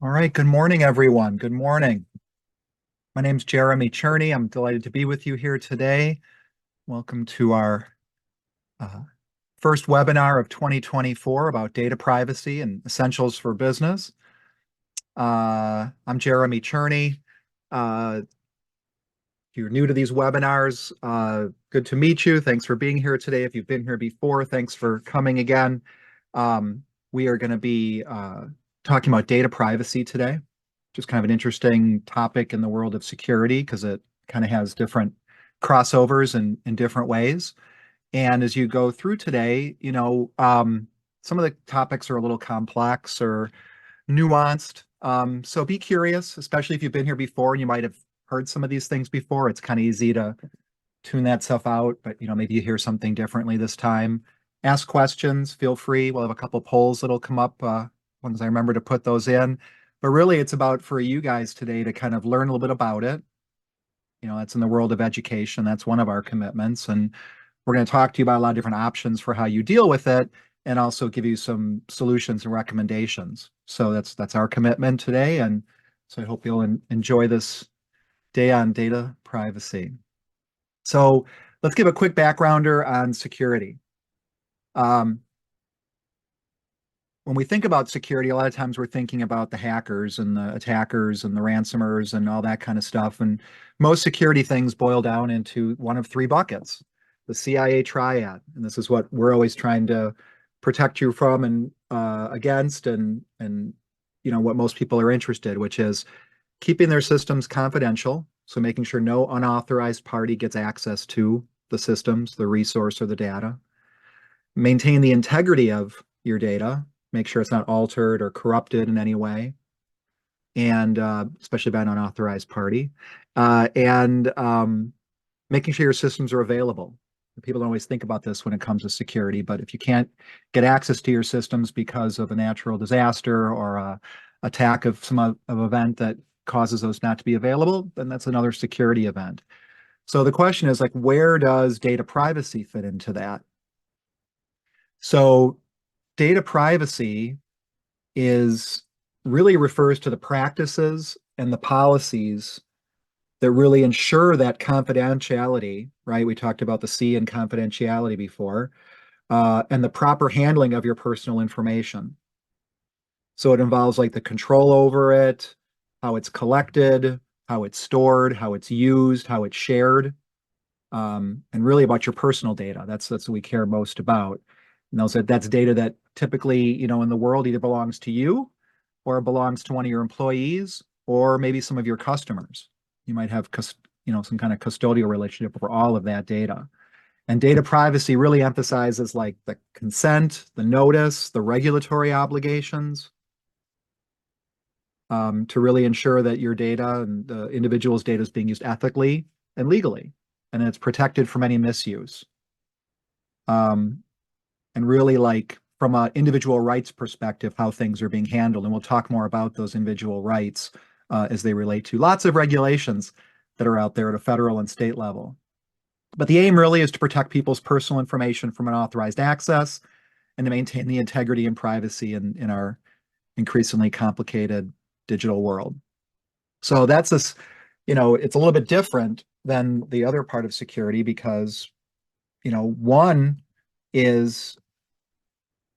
All right, good morning, everyone. Good morning. My name's Jeremy Cherney. I'm delighted to be with you here today. Welcome to our uh, first webinar of 2024 about data privacy and essentials for business. I'm Jeremy Cherney. If you're new to these webinars, good to meet you. Thanks for being here today. If you've been here before, thanks for coming again. We are going to be talking about data privacy today. Just kind of an interesting topic in the world of security because it kind of has different crossovers in different ways. And as you go through today, some of the topics are a little complex or nuanced. So be curious, especially if you've been here before and you might have heard some of these things before. It's kind of easy to tune that stuff out, but maybe you hear something differently this time. Ask questions, feel free. We'll have a couple polls that'll come up once I remember to put those in. But really, it's about for you guys today to kind of learn a little bit about it. That's in the world of education. That's one of our commitments. And we're going to talk to you about a lot of different options for how you deal with it and also give you some solutions and recommendations. So that's our commitment today. And so I hope you'll enjoy this day on data privacy. So let's give a quick backgrounder on security. When we think about security, a lot of times we're thinking about the hackers and the attackers and the ransomers and all that kind of stuff. And most security things boil down into one of three buckets, the CIA triad. And this is what we're always trying to protect you from and against and what most people are interested, which is keeping their systems confidential. So making sure no unauthorized party gets access to the systems, the resource, or the data. Maintain the integrity of your data, make sure it's not altered or corrupted in any way, and especially by an unauthorized party, and making sure your systems are available. People don't always think about this when it comes to security, but if you can't get access to your systems because of a natural disaster or a attack of some event that causes those not to be available, then that's another security event. So the question is like, where does data privacy fit into that? So data privacy really refers to the practices and the policies that really ensure that confidentiality, right? We talked about the C in confidentiality before, and the proper handling of your personal information. So it involves like the control over it, how it's collected, how it's stored, how it's used, how it's shared, and really about your personal data. That's what we care most about. And that's data that typically, in the world either belongs to you or it belongs to one of your employees or maybe some of your customers. You might have, some kind of custodial relationship over all of that data. And data privacy really emphasizes like the consent, the notice, the regulatory obligations, to really ensure that your data and the individual's data is being used ethically and legally, and it's protected from any misuse. And really like from an individual rights perspective, how things are being handled. And we'll talk more about those individual rights as they relate to lots of regulations that are out there at a federal and state level. But the aim really is to protect people's personal information from unauthorized access and to maintain the integrity and privacy in our increasingly complicated digital world. So that's this, it's a little bit different than the other part of security because, one is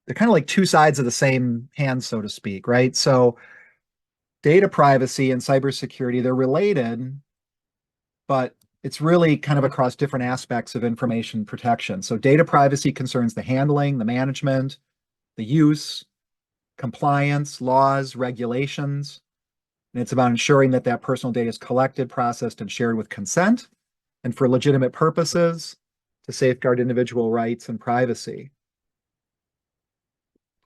they're kind of like two sides of the same hand, so to speak, right? So data privacy and cybersecurity, they're related, but it's really kind of across different aspects of information protection. So data privacy concerns the handling, the management, the use, compliance, laws, regulations. And it's about ensuring that that personal data is collected, processed, and shared with consent and for legitimate purposes to safeguard individual rights and privacy.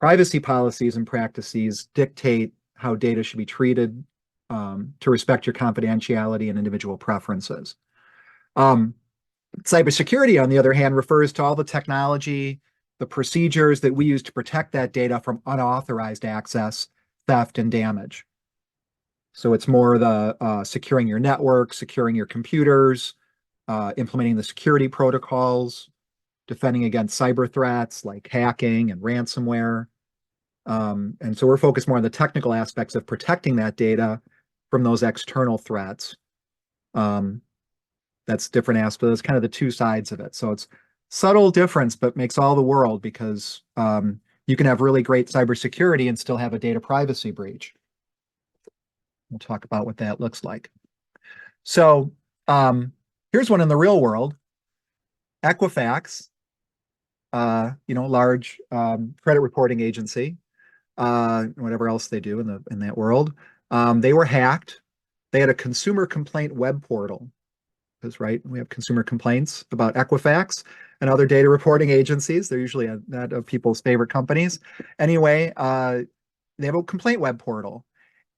Privacy policies and practices dictate how data should be treated to respect your confidentiality and individual preferences. Cybersecurity, on the other hand, refers to all the technology, the procedures that we use to protect that data from unauthorized access, theft, and damage. So it's more the securing your network, securing your computers, implementing the security protocols, defending against cyber threats like hacking and ransomware, And so we're focused more on the technical aspects of protecting that data from those external threats. That's different aspects. It's kind of the two sides of it. So it's subtle difference, but makes all the world because you can have really great cybersecurity and still have a data privacy breach. We'll talk about what that looks like. So here's one in the real world. Equifax, large credit reporting agency, whatever else they do in that world. They were hacked. They had a consumer complaint web portal. Because, right, we have consumer complaints about Equifax and other data reporting agencies. They're usually not of people's favorite companies. Anyway, they have a complaint web portal,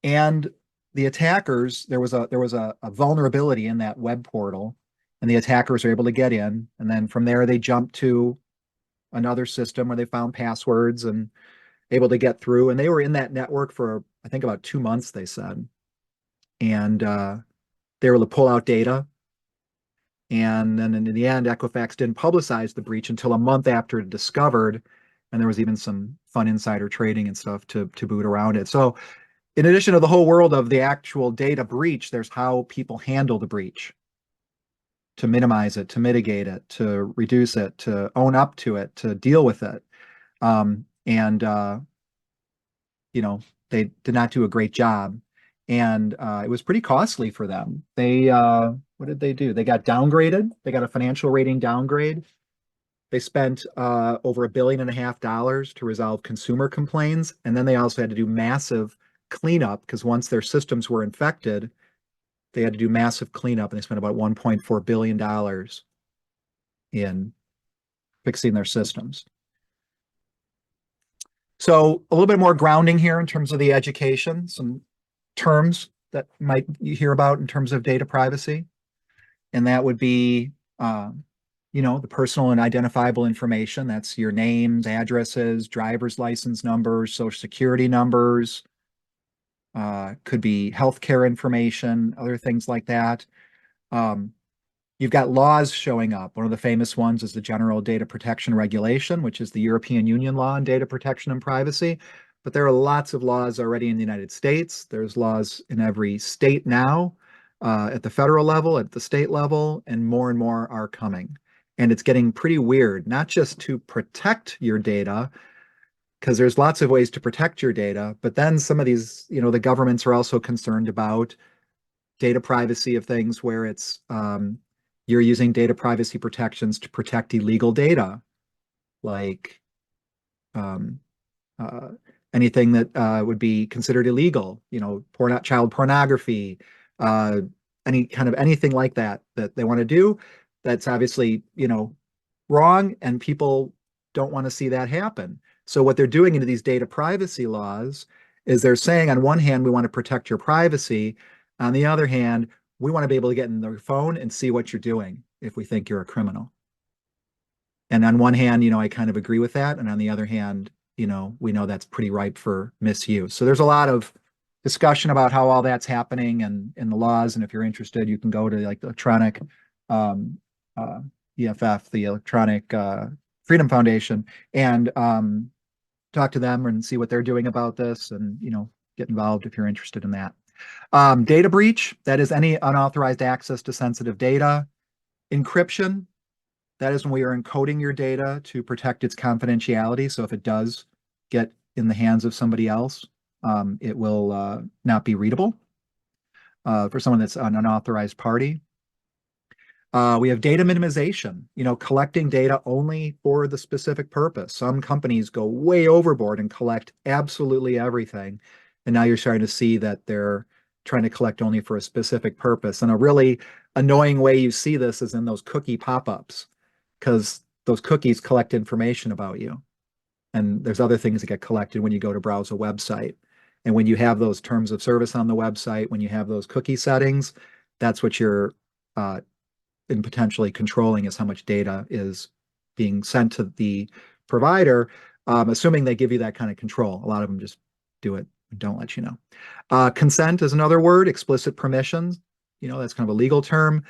and the attackers, there was a vulnerability in that web portal, and the attackers are able to get in, and then from there they jumped to another system where they found passwords and able to get through. And they were in that network for, I think, about 2 months, they said, and they were able to pull out data. And then in the end, Equifax didn't publicize the breach until a month after it discovered, and there was even some fun insider trading and stuff to boot around it. So in addition to the whole world of the actual data breach, there's how people handle the breach to minimize it, to mitigate it, to reduce it, to own up to it, to deal with it. They did not do a great job. And it was pretty costly for them. What did they do? They got downgraded. They got a financial rating downgrade. They spent over $1.5 billion to resolve consumer complaints. And then they also had to do massive cleanup because once their systems were infected, they had to do massive cleanup, and they spent about $1.4 billion in fixing their systems. So a little bit more grounding here in terms of the education, some terms that might you hear about in terms of data privacy. And that would be, the personal and identifiable information. That's your names, addresses, driver's license numbers, social security numbers, could be healthcare information, other things like that. You've got laws showing up. One of the famous ones is the General Data Protection Regulation, which is the European Union law on data protection and privacy. But there are lots of laws already in the United States. There's laws in every state now, at the federal level, at the state level, and more are coming. And it's getting pretty weird, not just to protect your data, because there's lots of ways to protect your data, but then some of these, the governments are also concerned about data privacy of things where it's you're using data privacy protections to protect illegal data, like anything that would be considered illegal, child pornography, anything like that they want to do. That's obviously, wrong, and people don't want to see that happen. So what they're doing into these data privacy laws is they're saying, on one hand, we want to protect your privacy. On the other hand, we want to be able to get in their phone and see what you're doing if we think you're a criminal. And on one hand, I kind of agree with that. And on the other hand, we know that's pretty ripe for misuse. So there's a lot of discussion about how all that's happening and in the laws. And if you're interested, you can go to like the electronic EFF, the Electronic Freedom Foundation, and talk to them and see what they're doing about this, and get involved if you're interested in that. Data breach, that is any unauthorized access to sensitive data. Encryption, that is when we are encoding your data to protect its confidentiality. So if it does get in the hands of somebody else, it will not be readable for someone that's an unauthorized party. We have data minimization, collecting data only for the specific purpose. Some companies go way overboard and collect absolutely everything. And now you're starting to see that they're trying to collect only for a specific purpose. And a really annoying way you see this is in those cookie pop-ups, because those cookies collect information about you. And there's other things that get collected when you go to browse a website. And when you have those terms of service on the website, when you have those cookie settings, that's what you're in potentially controlling, is how much data is being sent to the provider, assuming they give you that kind of control. A lot of them just do it and don't let you know. Consent is another word, explicit permissions. That's kind of a legal term.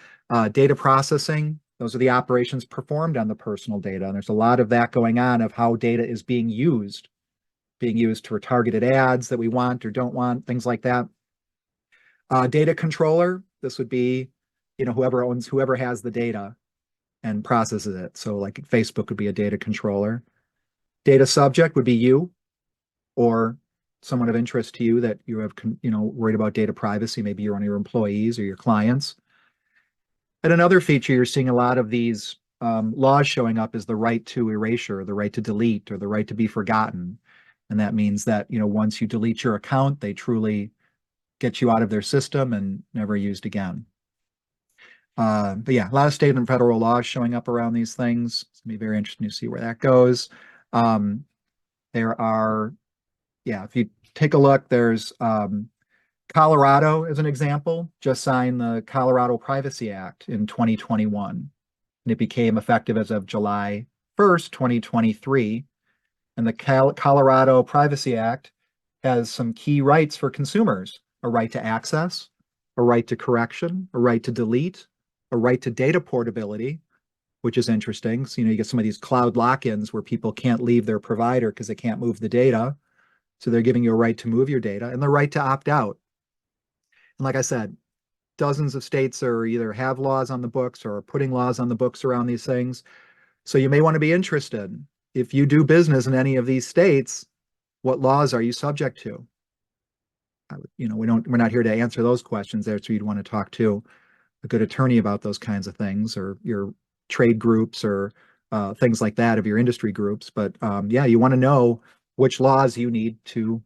Data processing, those are the operations performed on the personal data. And there's a lot of that going on, of how data is being used being used for targeted ads that we want or don't want, things like that. Data controller, this would be, whoever has the data and processes it. So like Facebook would be a data controller. Data subject would be you or someone of interest to you that you have, worried about data privacy. Maybe you're one of your employees or your clients. And another feature you're seeing a lot of these laws showing up is the right to erasure, the right to delete, or the right to be forgotten. And that means that, once you delete your account, they truly get you out of their system and never used again. But yeah, a lot of state and federal laws showing up around these things. It's gonna be very interesting to see where that goes. There are, yeah, if you take a look, there's Colorado, as an example, just signed the Colorado Privacy Act in 2021, and it became effective as of July 1st, 2023. And the Colorado Privacy Act has some key rights for consumers: a right to access, a right to correction, a right to delete, a right to data portability, which is interesting. So, you get some of these cloud lock-ins where people can't leave their provider because they can't move the data. So they're giving you a right to move your data, and the right to opt out. And like I said, dozens of states are either have laws on the books or are putting laws on the books around these things. So you may want to be interested. If you do business in any of these states, what laws are you subject to? We're not here to answer those questions there. So you'd want to talk to a good attorney about those kinds of things, or your trade groups, or things like that of your industry groups. But yeah, you want to know which laws you need to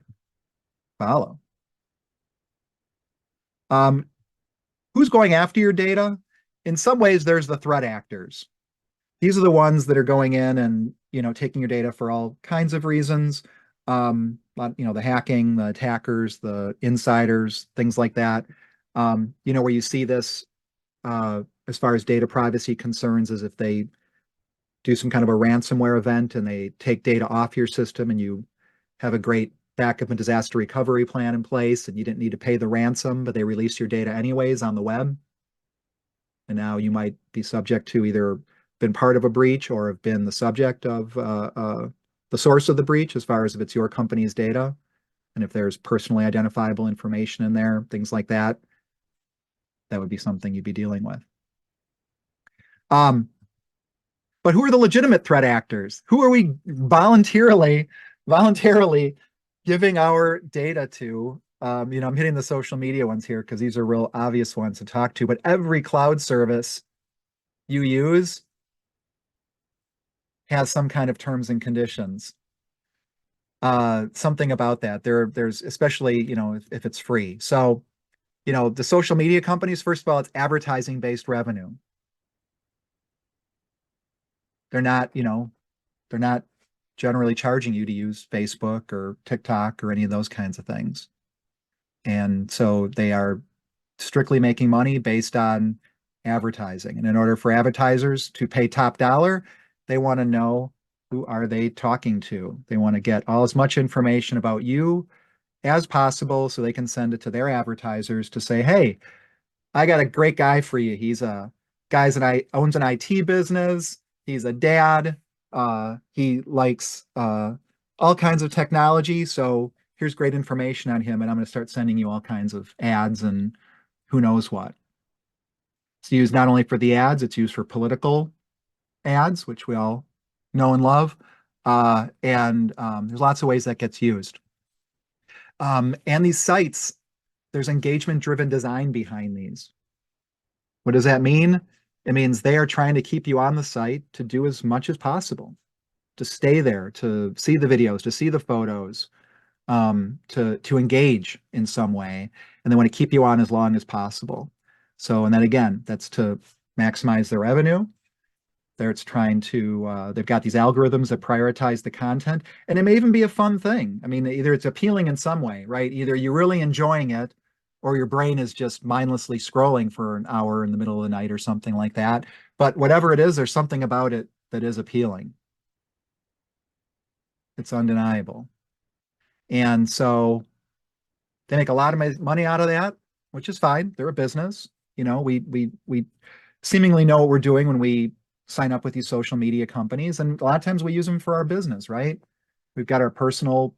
follow. Who's going after your data? In some ways, there's the threat actors. These are the ones that are going in and taking your data for all kinds of reasons. The hacking, the attackers, the insiders, things like that. Where you see this as far as data privacy concerns is if they do some kind of a ransomware event and they take data off your system, and you have a great backup and disaster recovery plan in place, and you didn't need to pay the ransom, but they release your data anyways on the web. And now you might be subject to either been part of a breach or have been the subject of the source of the breach, as far as if it's your company's data. And if there's personally identifiable information in there, things like that, that would be something you'd be dealing with. But who are the legitimate threat actors? Who are we voluntarily giving our data to? I'm hitting the social media ones here because these are real obvious ones to talk to, but every cloud service you use has some kind of terms and conditions. Something about that. There's especially, if it's free. So, the social media companies, first of all, it's advertising-based revenue. They're not generally charging you to use Facebook or TikTok or any of those kinds of things. And so they are strictly making money based on advertising. And in order for advertisers to pay top dollar, they want to know, who are they talking to? They want to get as much information about you as possible so they can send it to their advertisers to say, hey, I got a great guy for you. He's a owns an IT business. He's a dad. He likes all kinds of technology. So here's great information on him, and I'm going to start sending you all kinds of ads and who knows what. It's used not only for the ads, it's used for political ads, which we all know and love. And there's lots of ways that gets used. And these sites, there's engagement-driven design behind these. What does that mean? It means they are trying to keep you on the site to do as much as possible, to stay there, to see the videos, to see the photos, to engage in some way, and they want to keep you on as long as possible. So, and then again, that's to maximize their revenue. It's trying to, they've got these algorithms that prioritize the content, and it may even be a fun thing. I mean, either it's appealing in some way, right? Either you're really enjoying it, or your brain is just mindlessly scrolling for an hour in the middle of the night or something like that. But whatever it is, there's something about it that is appealing. It's undeniable. And so they make a lot of money out of that, which is fine. They're a business. We seemingly know what we're doing when we sign up with these social media companies, and a lot of times we use them for our business, right? We've got our personal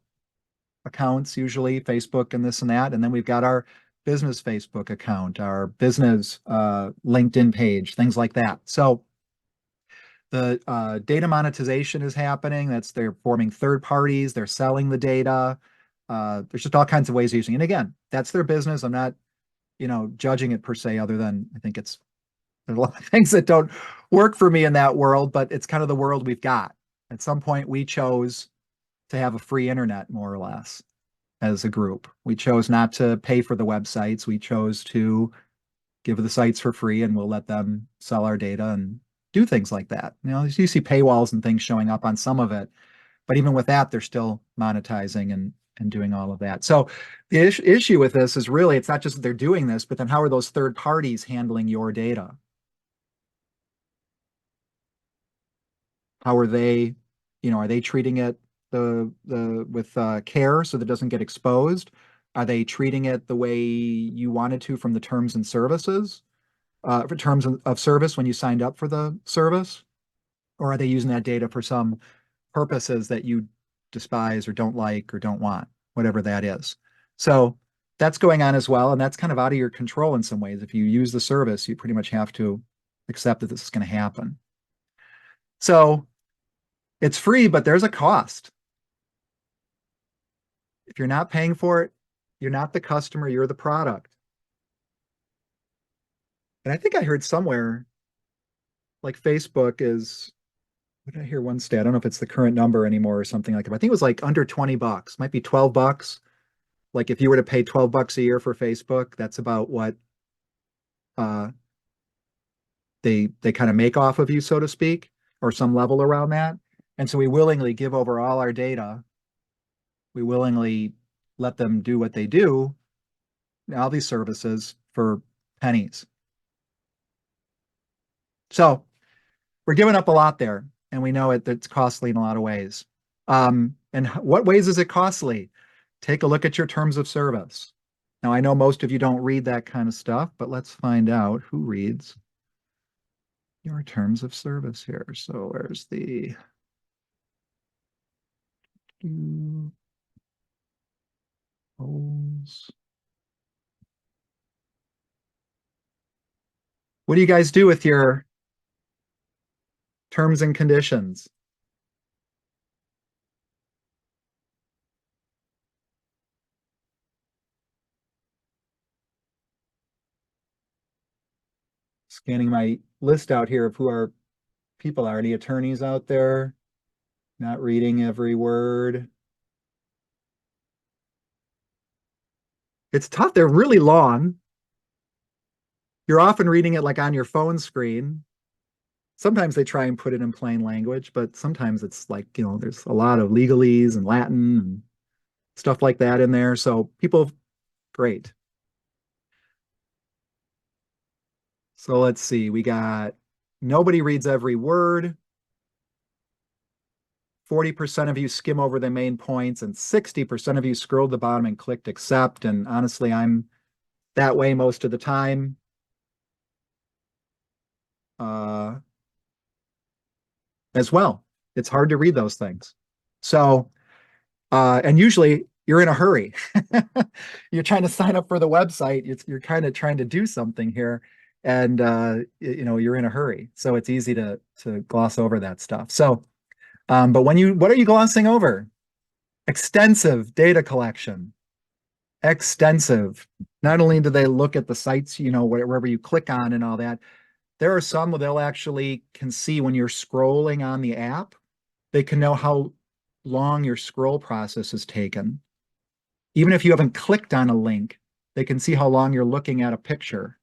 accounts, usually Facebook and this and that. And then we've got our business Facebook account, our business LinkedIn page, things like that. So the data monetization is happening. They're forming third parties, they're selling the data. There's just all kinds of ways of using it. And again, that's their business. I'm not, judging it per se, other than I think there's a lot of things that don't work for me in that world, but it's kind of the world we've got. At some point, we chose to have a free internet, more or less, as a group. We chose not to pay for the websites. We chose to give the sites for free, and we'll let them sell our data and do things like that. You see paywalls and things showing up on some of it, but even with that, they're still monetizing and doing all of that. So the issue with this is really, it's not just that they're doing this, but then how are those third parties handling your data? How are they treating it with care so that it doesn't get exposed? Are they treating it the way you wanted to from the terms and services, for terms of service when you signed up for the service? Or are they using that data for some purposes that you despise or don't like or don't want, whatever that is? So that's going on as well, and that's kind of out of your control in some ways. If you use the service, you pretty much have to accept that this is going to happen. So it's free, but there's a cost. If you're not paying for it, you're not the customer, you're the product. And I think I heard somewhere like Facebook is, what did I hear one stat? I don't know if it's the current number anymore or something like that. I think it was like under 20 bucks, might be 12 bucks. Like if you were to pay 12 bucks a year for Facebook, that's about what uh they kind of make off of you, so to speak, or some level around that. And so we willingly give over all our data. We willingly let them do what they do, all these services for pennies. So we're giving up a lot there, and we know it's costly in a lot of ways. And what ways is it costly? Take a look at your terms of service. Now, I know most of you don't read that kind of stuff, but let's find out who reads your terms of service here. So where's the what do you guys do with your terms and conditions? Scanning my list out here of who our people are. Any attorneys out there? Not reading every word. It's tough. They're really long. You're often reading it like on your phone screen. Sometimes they try and put it in plain language, but sometimes it's like, there's a lot of legalese and Latin and stuff like that in there. So great. So let's see. We got nobody reads every word. 40% of you skim over the main points, and 60% of you scrolled the bottom and clicked accept. And honestly, I'm that way most of the time. As well. It's hard to read those things. So, and usually you're in a hurry. You're trying to sign up for the website. You're kind of trying to do something here, and you're in a hurry. So it's easy to gloss over that stuff. So, but what are you glossing over? Extensive data collection. Extensive. Not only do they look at the sites, wherever you click on and all that, there are some where they'll actually can see when you're scrolling on the app, they can know how long your scroll process has taken. Even if you haven't clicked on a link, they can see how long you're looking at a picture.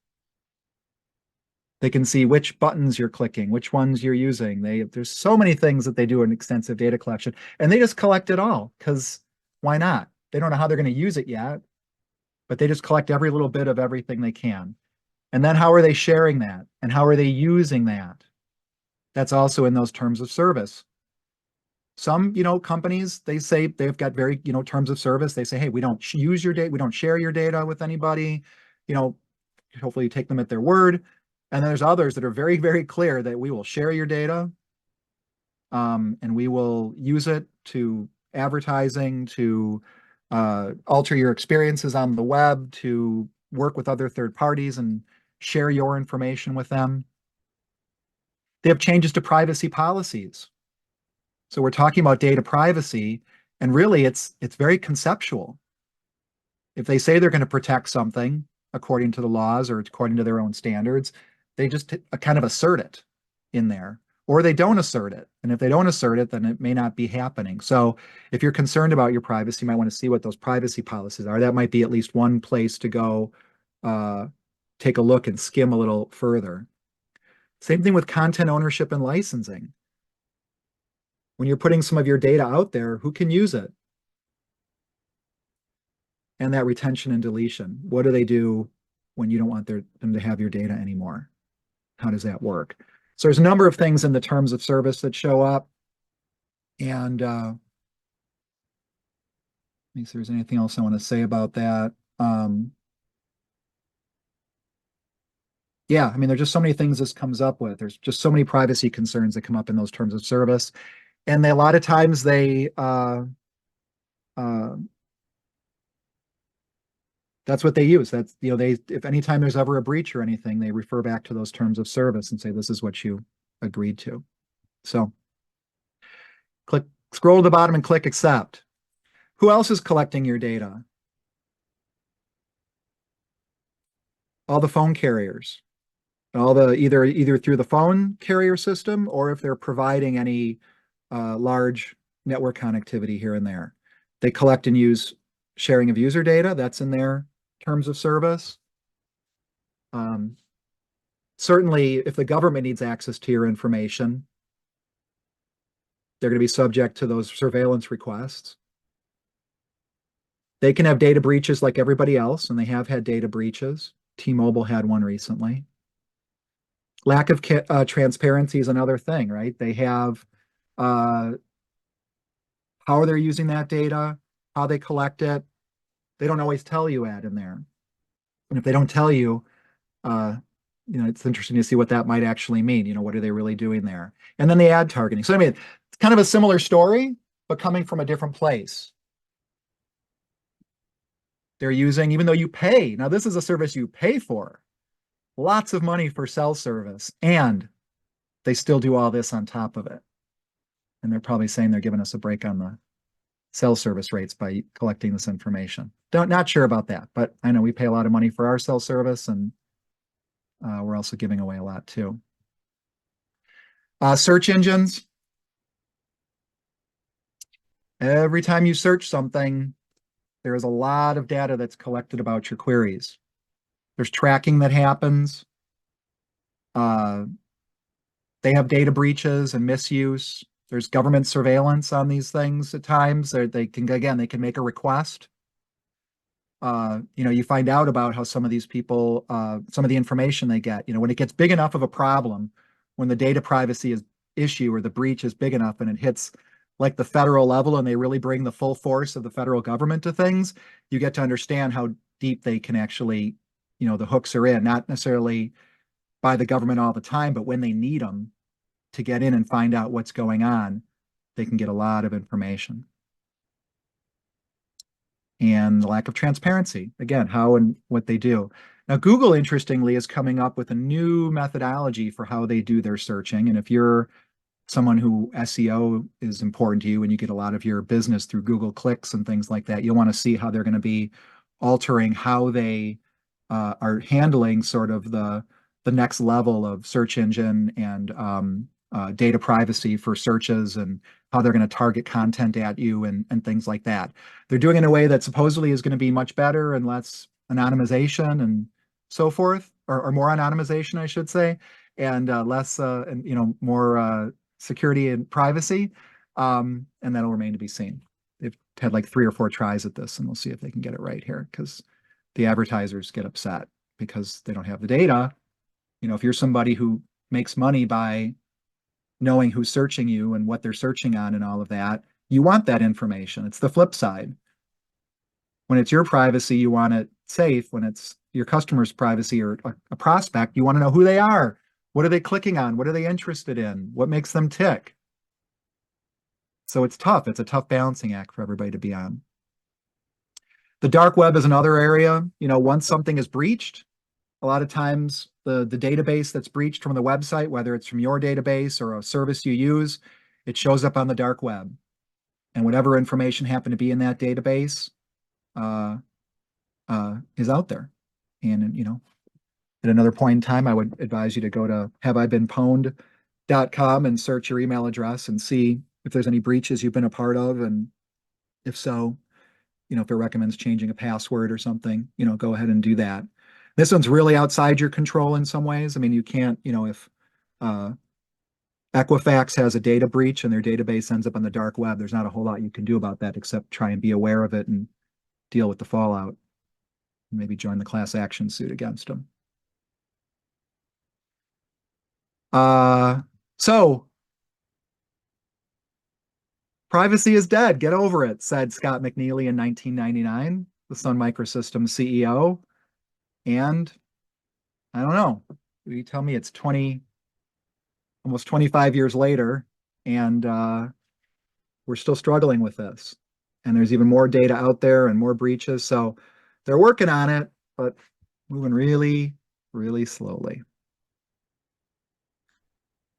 They can see which buttons you're clicking, which ones you're using. There's so many things that they do in extensive data collection, and they just collect it all because why not? They don't know how they're going to use it yet, but they just collect every little bit of everything they can. And then how are they sharing that? And how are they using that? That's also in those terms of service. Some, companies, they say they've got very, terms of service. They say, hey, we don't use your data, we don't share your data with anybody. Hopefully you take them at their word. And then there's others that are very, very clear that we will share your data, and we will use it to advertising, to alter your experiences on the web to work with other third parties and share your information with them. They have changes to privacy policies. So we're talking about data privacy, and really it's very conceptual. If they say they're going to protect something according to the laws or according to their own standards, they just kind of assert it in there, or they don't assert it. And if they don't assert it, then it may not be happening. So if you're concerned about your privacy, you might want to see what those privacy policies are. That might be at least one place to go take a look and skim a little further. Same thing with content ownership and licensing. When you're putting some of your data out there, who can use it? And that retention and deletion. What do they do when you don't want them to have your data anymore? How does that work? So there's a number of things in the terms of service that show up. And let me see if there's anything else I want to say about that. Yeah, I mean, there's just so many things this comes up with. There's just so many privacy concerns that come up in those terms of service. And a lot of times that's what they use. That's, if anytime there's ever a breach or anything, they refer back to those terms of service and say, this is what you agreed to. So scroll to the bottom and click accept. Who else is collecting your data? All the phone carriers, either through the phone carrier system, or if they're providing any large network connectivity here and there. They collect and use sharing of user data. That's in their terms of service. Certainly, if the government needs access to your information, they're going to be subject to those surveillance requests. They can have data breaches like everybody else, and they have had data breaches. T-Mobile had one recently. Lack of transparency is another thing, right? They have how they're using that data, how they collect it. They don't always tell you in there. And if they don't tell you, it's interesting to see what that might actually mean. What are they really doing there? And then the ad targeting. So, I mean, it's kind of a similar story, but coming from a different place. They're using, even though you pay, now this is a service you pay for, lots of money for cell service, and they still do all this on top of it. And they're probably saying they're giving us a break on the cell service rates by collecting this information. Not sure about that, but I know we pay a lot of money for our cell service, and we're also giving away a lot too. Search engines. Every time you search something, there is a lot of data that's collected about your queries. There's tracking that happens. They have data breaches and misuse. There's government surveillance on these things at times. They can make a request. You find out about how some of these people, some of the information they get, when it gets big enough of a problem, when the data privacy issue or the breach is big enough and it hits like the federal level and they really bring the full force of the federal government to things, you get to understand how deep they can actually, the hooks are in, not necessarily by the government all the time, but when they need them to get in and find out what's going on, they can get a lot of information. And the lack of transparency, again, how and what they do. Now, Google, interestingly, is coming up with a new methodology for how they do their searching. And if you're someone who SEO is important to you and you get a lot of your business through Google clicks and things like that, you'll want to see how they're going to be altering how they are handling sort of the next level of search engine and data privacy for searches, and how they're going to target content at you and things like that. They're doing it in a way that supposedly is going to be much better and less anonymization and so forth, or more anonymization, I should say, and less, more security and privacy. And that'll remain to be seen. They've had like 3 or 4 tries at this, and we'll see if they can get it right here, because the advertisers get upset because they don't have the data. If you're somebody who makes money by knowing who's searching you and what they're searching on and all of that, you want that information. It's the flip side. When it's your privacy, you want it safe. When it's your customer's privacy or a prospect, you want to know who they are. What are they clicking on? What are they interested in? What makes them tick? So it's tough. It's a tough balancing act for everybody to be on. The dark web is another area. Once something is breached, a lot of times the database that's breached from the website, whether it's from your database or a service you use, it shows up on the dark web. And whatever information happened to be in that database uh, is out there. And, at another point in time, I would advise you to go to haveibeenpwned.com and search your email address and see if there's any breaches you've been a part of. And if so, if it recommends changing a password or something, go ahead and do that. This one's really outside your control in some ways. I mean, you can't, if Equifax has a data breach and their database ends up on the dark web, there's not a whole lot you can do about that except try and be aware of it and deal with the fallout. Maybe join the class action suit against them. So privacy is dead. Get over it, said Scott McNealy in 1999, the Sun Microsystems CEO. And I don't know. You tell me it's almost 25 years later, and we're still struggling with this. And there's even more data out there and more breaches. So they're working on it, but moving really, really slowly.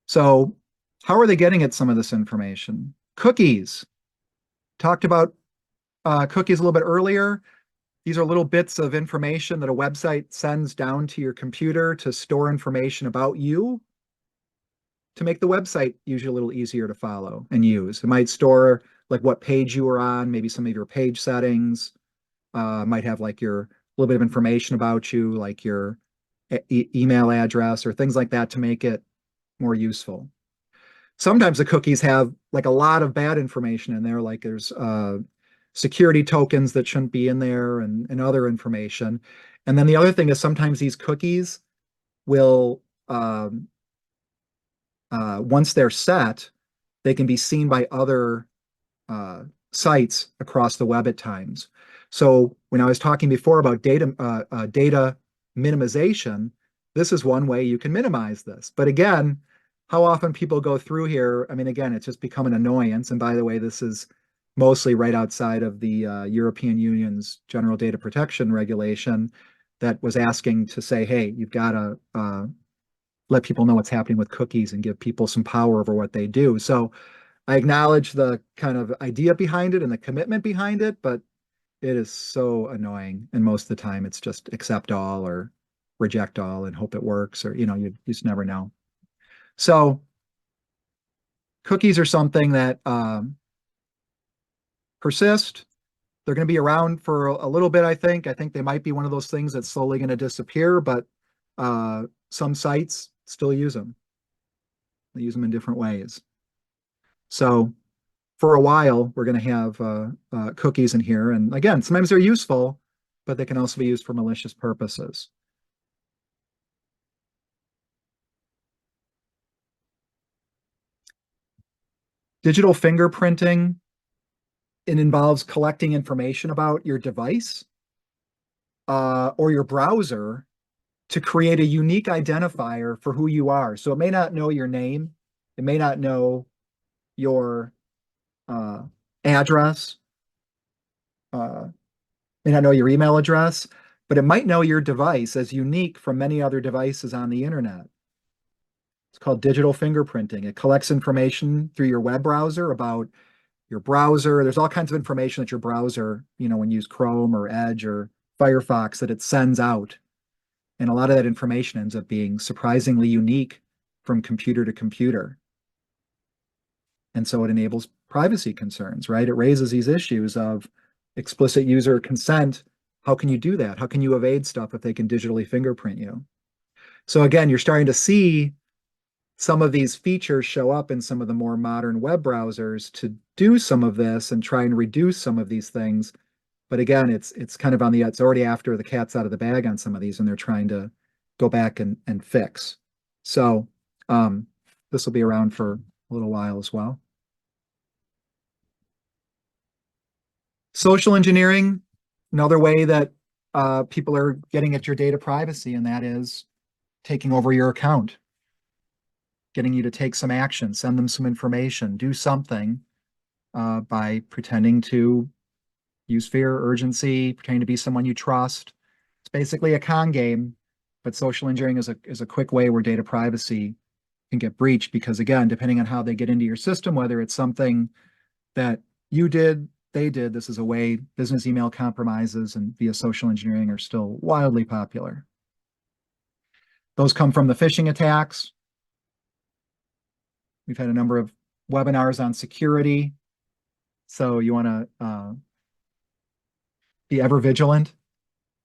So how are they getting at some of this information? Cookies. Talked about cookies a little bit earlier. These are little bits of information that a website sends down to your computer to store information about you to make the website usually a little easier to follow and use. It might store like what page you were on, maybe some of your page settings, might have like your little bit of information about you, like your email address or things like that to make it more useful. Sometimes the cookies have like a lot of bad information in there, like there's security tokens that shouldn't be in there and other information. And then the other thing is sometimes these cookies will, once they're set, they can be seen by other sites across the web at times. So when I was talking before about data minimization, this is one way you can minimize this. But again, how often people go through here, I mean, again, it's just become an annoyance. And by the way, this is mostly right outside of the European Union's General Data Protection Regulation that was asking to say, hey, you've got to let people know what's happening with cookies and give people some power over what they do. So I acknowledge the kind of idea behind it and the commitment behind it, but it is so annoying. And most of the time it's just accept all or reject all and hope it works, or, you just never know. So cookies are something that persist. They're going to be around for a little bit, I think. I think they might be one of those things that's slowly going to disappear, but some sites still use them. They use them in different ways. So for a while, we're going to have cookies in here. And again, sometimes they're useful, but they can also be used for malicious purposes. Digital fingerprinting, it involves collecting information about your device or your browser to create a unique identifier for who you are. So it may not know your name. It may not know your address, may not know your email address, but it might know your device as unique from many other devices on the internet. It's called digital fingerprinting. It collects information through your web browser about your browser. There's all kinds of information that your browser, when you use Chrome or Edge or Firefox, that it sends out. And a lot of that information ends up being surprisingly unique from computer to computer. And so it enables privacy concerns, right? It raises these issues of explicit user consent. How can you do that? How can you evade stuff if they can digitally fingerprint you? So again, you're starting to see some of these features show up in some of the more modern web browsers to do some of this and try and reduce some of these things. But again, it's kind of it's already after the cat's out of the bag on some of these, and they're trying to go back and fix. So this will be around for a little while as well. Social engineering, another way that people are getting at your data privacy, and that is taking over your account, getting you to take some action, send them some information, do something by pretending to use fear, urgency, pretending to be someone you trust. It's basically a con game, but social engineering is a quick way where data privacy can get breached because, again, depending on how they get into your system, whether it's something that you did, they did, this is a way business email compromises and via social engineering are still wildly popular. Those come from the phishing attacks. We've had a number of webinars on security. So you want to be ever vigilant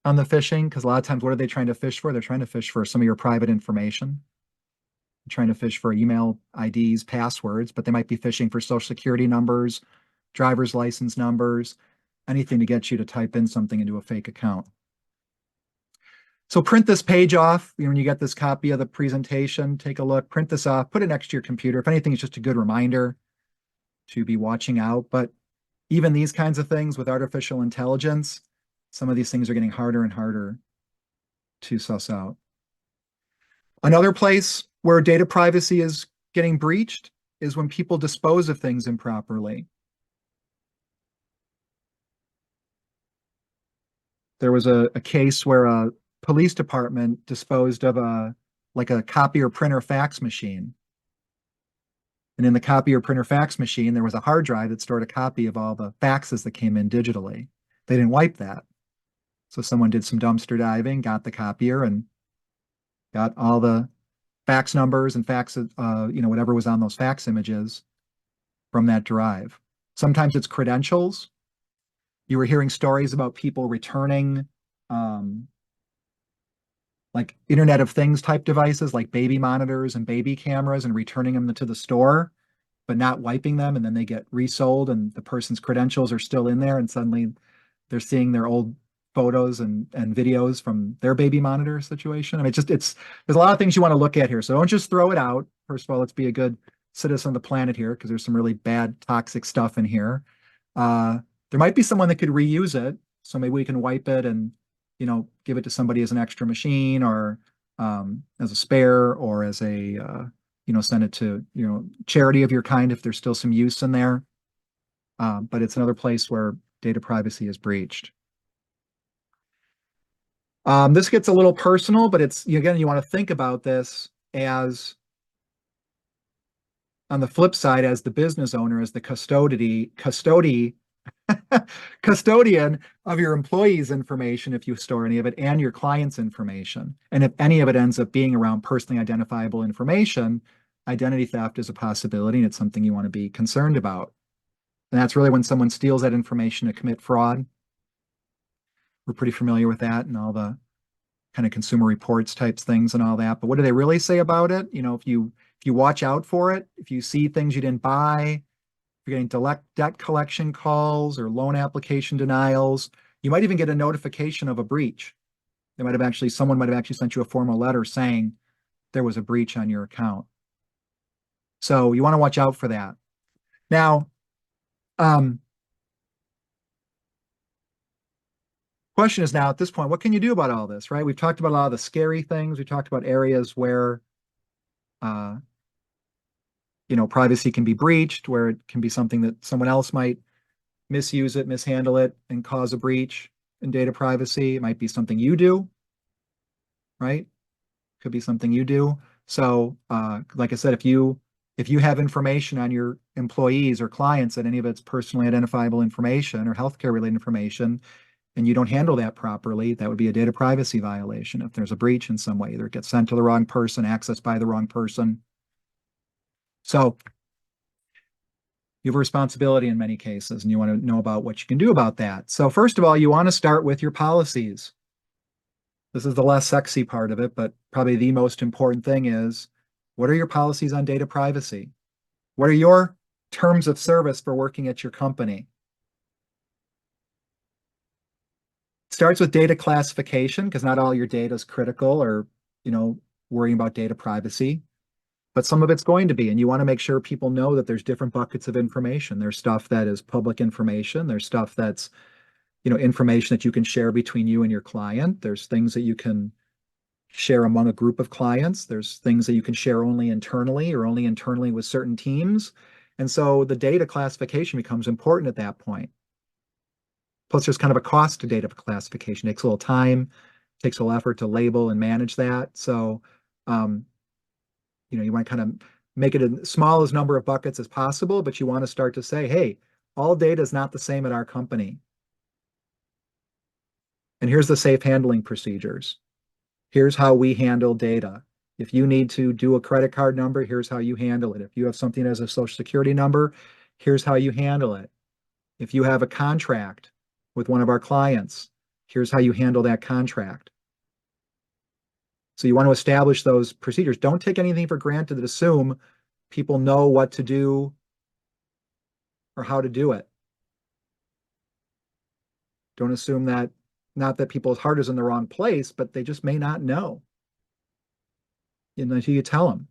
on the phishing because a lot of times, what are they trying to fish for? They're trying to fish for some of your private information, trying to fish for email IDs, passwords, but they might be fishing for social security numbers, driver's license numbers, anything to get you to type in something into a fake account. So print this page off. When you get this copy of the presentation, take a look, print this off, put it next to your computer. If anything, it's just a good reminder to be watching out. But even these kinds of things with artificial intelligence, some of these things are getting harder and harder to suss out. Another place where data privacy is getting breached is when people dispose of things improperly. There was a case where a police department disposed of a copier printer fax machine. And in the copier printer fax machine, there was a hard drive that stored a copy of all the faxes that came in digitally. They didn't wipe that. So someone did some dumpster diving, got the copier, and got all the fax numbers and fax, whatever was on those fax images from that drive. Sometimes it's credentials. You were hearing stories about people returning like Internet of Things type devices, like baby monitors and baby cameras, and returning them to the store, but not wiping them, and then they get resold, and the person's credentials are still in there, and suddenly they're seeing their old photos and videos from their baby monitor situation. I mean, there's a lot of things you want to look at here. So don't just throw it out. First of all, let's be a good citizen of the planet here because there's some really bad, toxic stuff in here. There might be someone that could reuse it. So maybe we can wipe it and, give it to somebody as an extra machine or as a spare or as a, send it to, charity of your kind if there's still some use in there. But it's another place where data privacy is breached. This gets a little personal, but again, you want to think about this as, on the flip side, as the business owner, as the custodian of your employees' information, if you store any of it, and your clients' information. And if any of it ends up being around personally identifiable information, identity theft is a possibility, and it's something you want to be concerned about. And that's really when someone steals that information to commit fraud. We're pretty familiar with that and all the kind of Consumer Reports types things and all that. But what do they really say about it? If you watch out for it, if you see things you didn't buy, if you're getting debt collection calls or loan application denials, you might even get a notification of a breach. Someone might have actually sent you a formal letter saying there was a breach on your account. So you want to watch out for that. Now, question is now at this point, what can you do about all this, right? We've talked about a lot of the scary things. We talked about areas where, privacy can be breached, where it can be something that someone else might misuse it, mishandle it, and cause a breach in data privacy. It might be something you do, right? Could be something you do. So, like I said, if you have information on your employees or clients that any of it's personally identifiable information or healthcare related information, and you don't handle that properly, that would be a data privacy violation. If there's a breach in some way, either it gets sent to the wrong person, accessed by the wrong person. So you have a responsibility in many cases, and you want to know about what you can do about that. So first of all, you want to start with your policies. This is the less sexy part of it, but probably the most important thing is, what are your policies on data privacy? What are your terms of service for working at your company? It starts with data classification, because not all your data is critical or, worrying about data privacy, but some of it's going to be, and you want to make sure people know that there's different buckets of information. There's stuff that is public information. There's stuff that's, information that you can share between you and your client. There's things that you can share among a group of clients. There's things that you can share only internally or only internally with certain teams. And so the data classification becomes important at that point. Plus, there's kind of a cost to data classification. It takes a little time, takes a little effort to label and manage that. So, um, you want to kind of make it as small as number of buckets as possible, but you want to start to say, hey, all data is not the same at our company. And here's the safe handling procedures. Here's how we handle data. If you need to do a credit card number, here's how you handle it. If you have something as a social security number, here's how you handle it. If you have a contract with one of our clients, here's how you handle that contract. So you want to establish those procedures. Don't take anything for granted and assume people know what to do or how to do it. Don't assume that, not that people's heart is in the wrong place, but they just may not know. Until you tell them.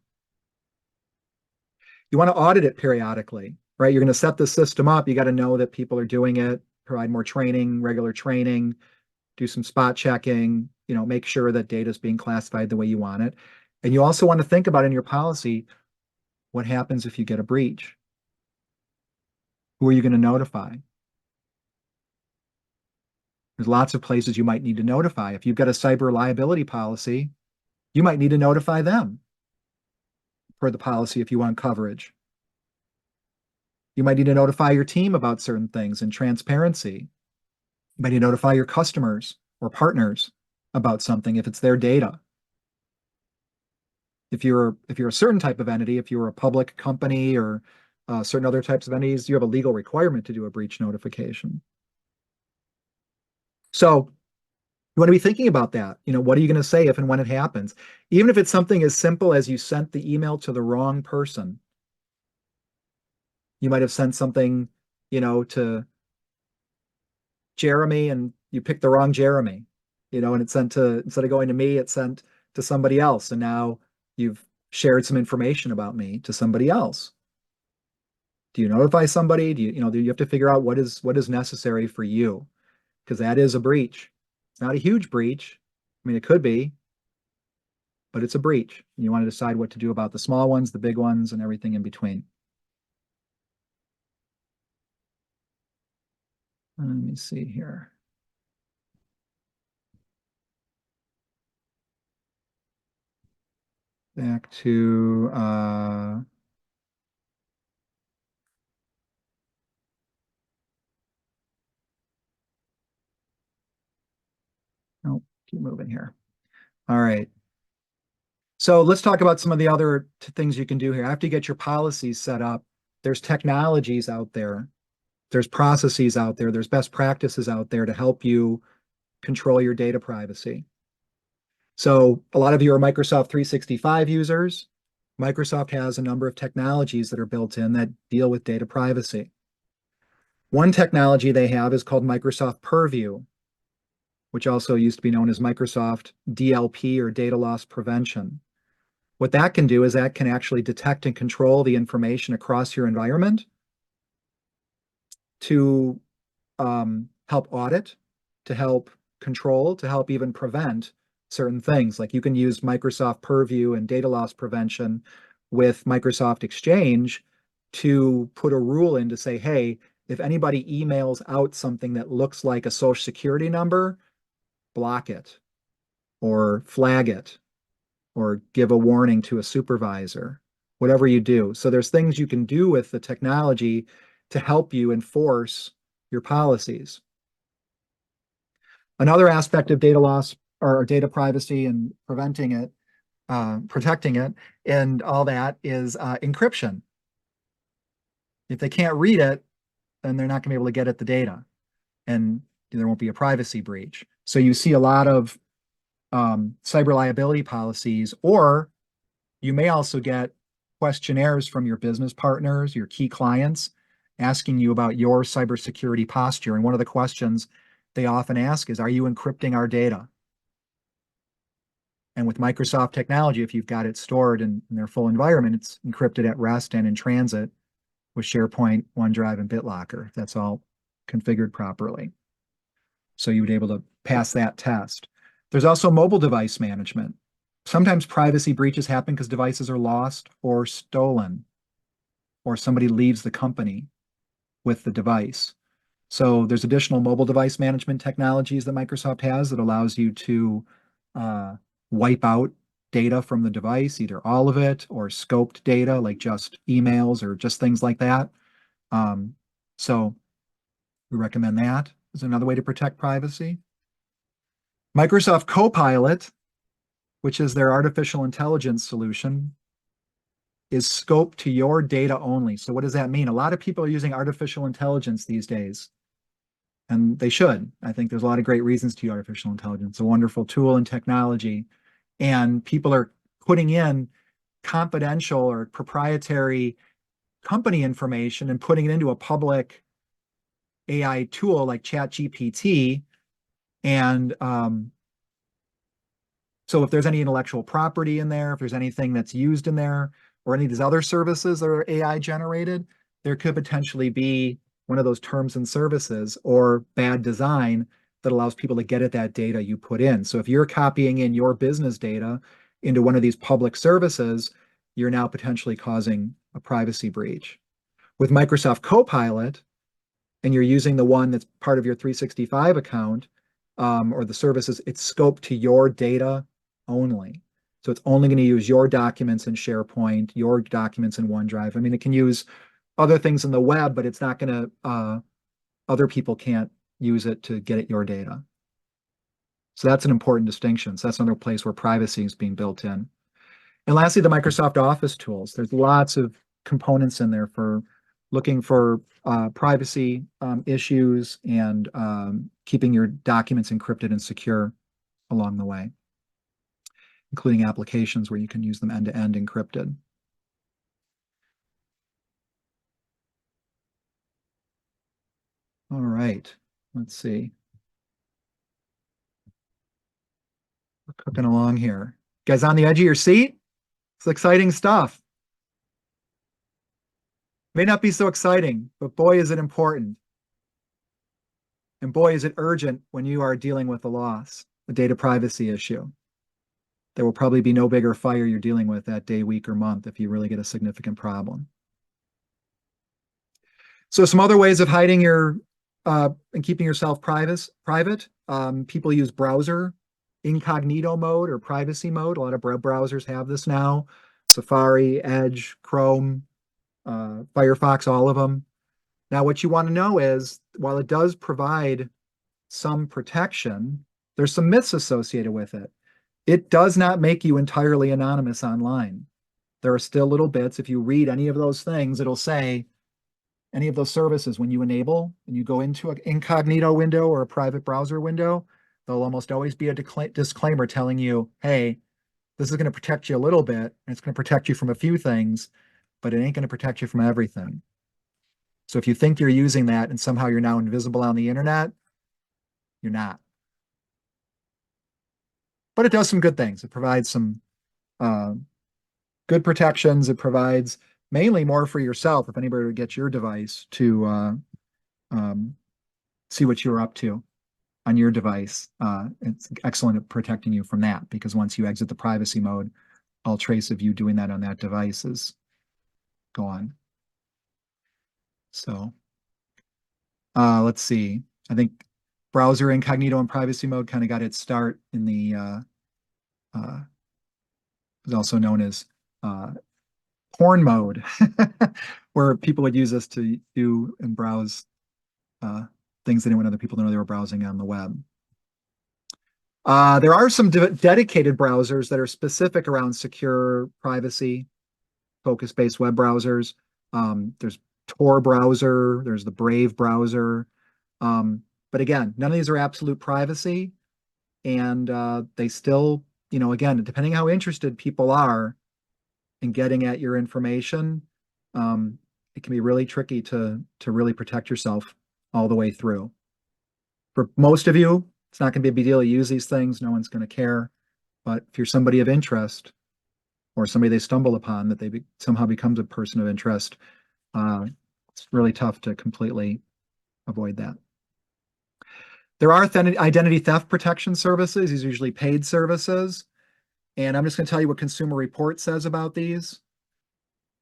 You want to audit it periodically, right? You're going to set the system up. You got to know that people are doing it, provide more training, regular training, do some spot checking, make sure that data is being classified the way you want it. And you also want to think about in your policy, what happens if you get a breach? Who are you going to notify? There's lots of places you might need to notify. If you've got a cyber liability policy, you might need to notify them for the policy if you want coverage. You might need to notify your team about certain things and transparency. You might need to notify your customers or partners about something if it's their data. If you're a certain type of entity, if you're a public company or certain other types of entities, you have a legal requirement to do a breach notification. So you want to be thinking about that. What are you going to say if and when it happens? Even if it's something as simple as you sent the email to the wrong person. You might have sent something, to Jeremy and you picked the wrong Jeremy, and it sent to, instead of going to me, it sent to somebody else. And now you've shared some information about me to somebody else. Do you notify somebody? Do you have to figure out what is necessary for you? Because that is a breach. It's not a huge breach. I mean, it could be, but it's a breach. And you want to decide what to do about the small ones, the big ones, and everything in between. Let me see here. Back to oh, keep moving here. All right. So let's talk about some of the other things you can do here. After you get your policies set up, there's technologies out there, there's processes out there, there's best practices out there to help you control your data privacy. So a lot of you are Microsoft 365 users. Microsoft has a number of technologies that are built in that deal with data privacy. One technology they have is called Microsoft Purview, which also used to be known as Microsoft DLP or Data Loss Prevention. What that can do is that can actually detect and control the information across your environment to help audit, to help control, to help even prevent certain things. Like you can use Microsoft Purview and data loss prevention with Microsoft Exchange to put a rule in to say, hey, if anybody emails out something that looks like a social security number, block it or flag it or give a warning to a supervisor, whatever you do. So there's things you can do with the technology to help you enforce your policies. Another aspect of data loss or data privacy and preventing it, protecting it, and all that is encryption. If they can't read it, then they're not going to be able to get at the data, and there won't be a privacy breach. So you see a lot of cyber liability policies, or you may also get questionnaires from your business partners, your key clients, asking you about your cybersecurity posture. And one of the questions they often ask is, are you encrypting our data? And with Microsoft technology, if you've got it stored in their full environment, it's encrypted at rest and in transit with SharePoint, OneDrive, and BitLocker. That's all configured properly. So you would be able to pass that test. There's also mobile device management. Sometimes privacy breaches happen because devices are lost or stolen, or somebody leaves the company with the device. So there's additional mobile device management technologies that Microsoft has that allows you to uh, wipe out data from the device, either all of it or scoped data, like just emails or just things like that. So we recommend that as another way to protect privacy. Microsoft Copilot, which is their artificial intelligence solution, is scoped to your data only. So what does that mean? A lot of people are using artificial intelligence these days, and they should. I think there's a lot of great reasons to use artificial intelligence. It's a wonderful tool and technology, and people are putting in confidential or proprietary company information and putting it into a public AI tool like ChatGPT. And so if there's any intellectual property in there, if there's anything that's used in there, or any of these other services that are AI generated, there could potentially be one of those terms and services or bad design that allows people to get at that data you put in. So if you're copying in your business data into one of these public services, you're now potentially causing a privacy breach. With Microsoft Copilot, and you're using the one that's part of your 365 account, or the services, it's scoped to your data only. So it's only going to use your documents in SharePoint, your documents in OneDrive. I mean, it can use other things in the web, but it's not going to, other people can't use it to get at your data. So that's an important distinction. So that's another place where privacy is being built in. And lastly, the Microsoft Office tools. There's lots of components in there for looking for privacy issues and keeping your documents encrypted and secure along the way, including applications where you can use them end-to-end encrypted. All right, let's see. We're cooking along here. You guys on the edge of your seat? It's exciting stuff. May not be so exciting, but boy, is it important. And boy, is it urgent when you are dealing with a loss, a data privacy issue. There will probably be no bigger fire you're dealing with that day, week, or month if you really get a significant problem. So some other ways of hiding your and keeping yourself private. People use browser incognito mode or privacy mode. A lot of browsers have this now. Safari, Edge, Chrome, Firefox, all of them. Now, what you want to know is, while it does provide some protection, there's some myths associated with it. It does not make you entirely anonymous online. There are still little bits. If you read any of those things, it'll say any of those services when you enable and you go into an incognito window or a private browser window, there'll almost always be a disclaimer telling you, hey, this is going to protect you a little bit, and it's going to protect you from a few things, but it ain't going to protect you from everything. So if you think you're using that and somehow you're now invisible on the internet, you're not. But it does some good things. It provides some good protections. It provides mainly more for yourself if anybody would get your device to see what you're up to on your device. It's excellent at protecting you from that, because once you exit the privacy mode, all trace of you doing that on that device is gone. So let's see. I think browser incognito and privacy mode kind of got its start in the is also known as porn mode, where people would use this to do and browse things they didn't want other people to know they were browsing on the web. There are some dedicated browsers that are specific around secure privacy, focus-based web browsers. There's Tor browser, there's the Brave browser. But again, none of these are absolute privacy, and they still, again, depending how interested people are in getting at your information, it can be really tricky to really protect yourself all the way through. For most of you, it's not going to be a big deal to use these things. No one's going to care. But if you're somebody of interest, or somebody they stumble upon that somehow becomes a person of interest, it's really tough to completely avoid that. There are identity theft protection services. These are usually paid services. And I'm just going to tell you what Consumer Report says about these.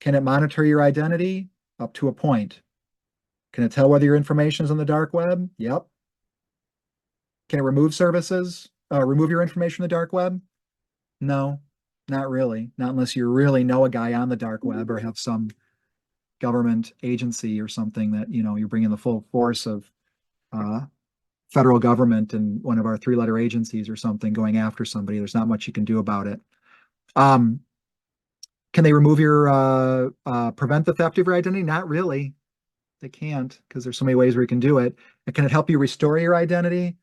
Can it monitor your identity? Up to a point. Can it tell whether your information is on the dark web? Yep. Can it remove services, remove your information on the dark web? No, not really. Not unless you really know a guy on the dark web or have some government agency or something that, you're bringing the full force of uh, federal government and one of our three-letter agencies or something going after somebody. There's not much you can do about it. Um, can they remove your prevent the theft of your identity? Not really. They can't because there's so many ways where you can do it. And can it help you restore your identity?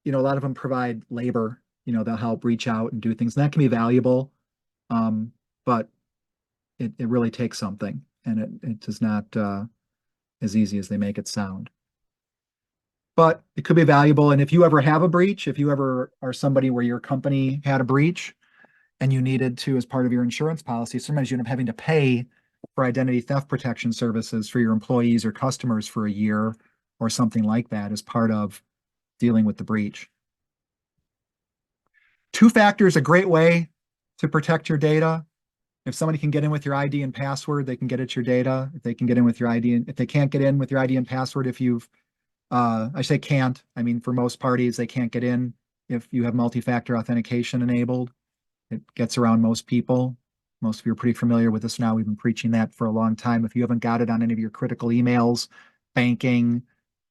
A lot of them provide labor. They'll help reach out and do things, and that can be valuable. But it really takes something, and it is not as easy as they make it sound. But it could be valuable. And if you ever have a breach, if you ever are somebody where your company had a breach and you needed to, as part of your insurance policy, sometimes you end up having to pay for identity theft protection services for your employees or customers for a year or something like that as part of dealing with the breach. Two-factor is a great way to protect your data. If somebody can get in with your ID and password, they can get at your data. If they can get in with your ID, if they can't get in with your ID and password, if you've I say can't. I mean, for most parties, they can't get in if you have multi-factor authentication enabled. It gets around most people. Most of you are pretty familiar with this now. We've been preaching that for a long time. If you haven't got it on any of your critical emails, banking,